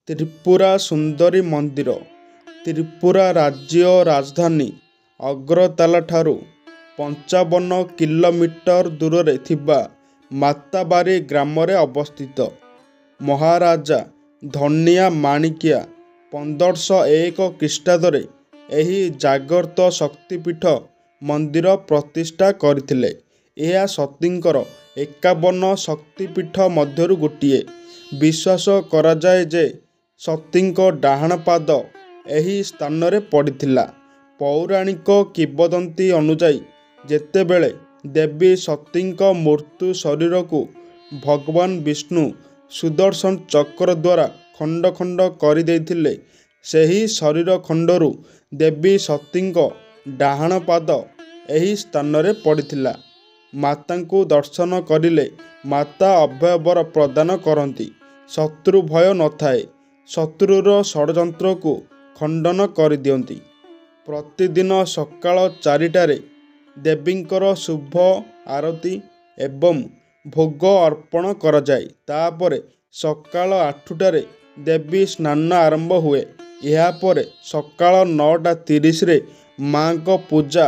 ତ୍ରିପୁରା ସୁନ୍ଦରୀ ମନ୍ଦିର ତ୍ରିପୁରା ରାଜ୍ୟ ରାଜଧାନୀ ଅଗରତାଲାଠାରୁ 55 କିଲୋମିଟର ଦୂରରେ ଥିବା ମାତାବାରୀ ଗ୍ରାମରେ ଅବସ୍ଥିତ। ମହାରାଜା ଧନିଆ ମାଣିକିଆ 1501 ଖ୍ରୀଷ୍ଟାବ୍ଦରେ ଏହି ଜାଗ୍ରତ ଶକ୍ତିପୀଠ ମନ୍ଦିର ପ୍ରତିଷ୍ଠା କରିଥିଲେ। ଏହା ସତୀଙ୍କର 51 ଶକ୍ତିପୀଠ ମଧ୍ୟରୁ ଗୋଟିଏ। ବିଶ୍ୱାସ କରାଯାଏ ଯେ ସତୀଙ୍କ ଡାହାଣ ପାଦ ଏହି ସ୍ଥାନରେ ପଡ଼ିଥିଲା। ପୌରାଣିକ କିମ୍ବଦନ୍ତୀ ଅନୁଯାୟୀ ଯେତେବେଳେ ଦେବୀ ସତୀଙ୍କ ମୃତ୍ୟୁ ଶରୀରକୁ ଭଗବାନ ବିଷ୍ଣୁ ସୁଦର୍ଶନ ଚକ୍ର ଦ୍ୱାରା ଖଣ୍ଡ ଖଣ୍ଡ କରିଦେଇଥିଲେ, ସେହି ଶରୀର ଖଣ୍ଡରୁ ଦେବୀ ସତୀଙ୍କ ଡାହାଣ ପାଦ ଏହି ସ୍ଥାନରେ ପଡ଼ିଥିଲା। ମାତାଙ୍କୁ ଦର୍ଶନ କରିଲେ ମାତା ଅଭୟ ବର ପ୍ରଦାନ କରନ୍ତି। ଶତ୍ରୁ ଭୟ ନଥାଏ। ଶତ୍ରୁର ଷଡ଼ଯନ୍ତ୍ରକୁ ଖଣ୍ଡନ କରିଦିଅନ୍ତି। ପ୍ରତିଦିନ ସକାଳ 4ଟାରେ ଦେବୀଙ୍କର ଶୁଭ ଆରତି ଏବଂ ଭୋଗ ଅର୍ପଣ କରାଯାଏ। ତାପରେ ସକାଳ 8ଟାରେ ଦେବୀ ସ୍ନାନ ଆରମ୍ଭ ହୁଏ। ଏହାପରେ ସକାଳ 9:30ରେ ମାଙ୍କ ପୂଜା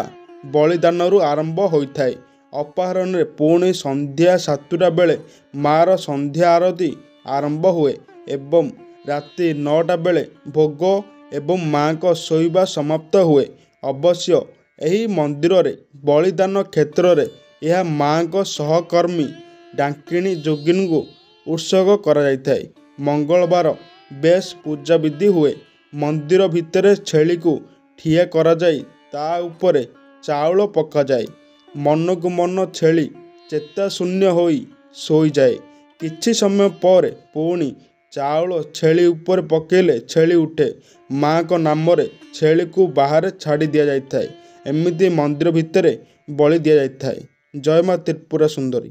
ବଳିଦାନରୁ ଆରମ୍ଭ ହୋଇଥାଏ। ଅପରାହ୍ନରେ ପୁଣି ସନ୍ଧ୍ୟା 7ଟା ବେଳେ ମାର ସନ୍ଧ୍ୟା ଆରତି ଆରମ୍ଭ ହୁଏ ଏବଂ ରାତି 9ଟା ବେଳେ ଭୋଗ ଏବଂ ମାଙ୍କ ଶୋଇବା ସମାପ୍ତ ହୁଏ। ଅବଶ୍ୟ ଏହି ମନ୍ଦିରରେ ବଳିଦାନ କ୍ଷେତ୍ରରେ ଏହା ମାଙ୍କ ସହକର୍ମୀ ଡାକିଣୀ ଯୋଗିନୀଙ୍କୁ ଉତ୍ସର୍ଗ କରାଯାଇଥାଏ। ମଙ୍ଗଳବାର ବେଶ ପୂଜାବିଧି ହୁଏ। ମନ୍ଦିର ଭିତରେ ଛେଳିକୁ ଠିଆ କରାଯାଇ ତା ଉପରେ ଚାଉଳ ପକାଯାଏ। ମନକୁ ମନ ଛେଳି ଚେତାଶୂନ୍ୟ ହୋଇ ଶୋଇଯାଏ। କିଛି ସମୟ ପରେ ପୁଣି ଚାଉଳ ଛେଳି ଉପରେ ପକାଇଲେ ଛେଳି ଉଠେ। ମାଙ୍କ ନାମରେ ଛେଳିକୁ ବାହାରେ ଛାଡ଼ି ଦିଆଯାଇଥାଏ। ଏମିତି ମନ୍ଦିର ଭିତରେ ବଳି ଦିଆଯାଇଥାଏ। ଜୟ ମା ତ୍ରିପୁରା ସୁନ୍ଦରୀ।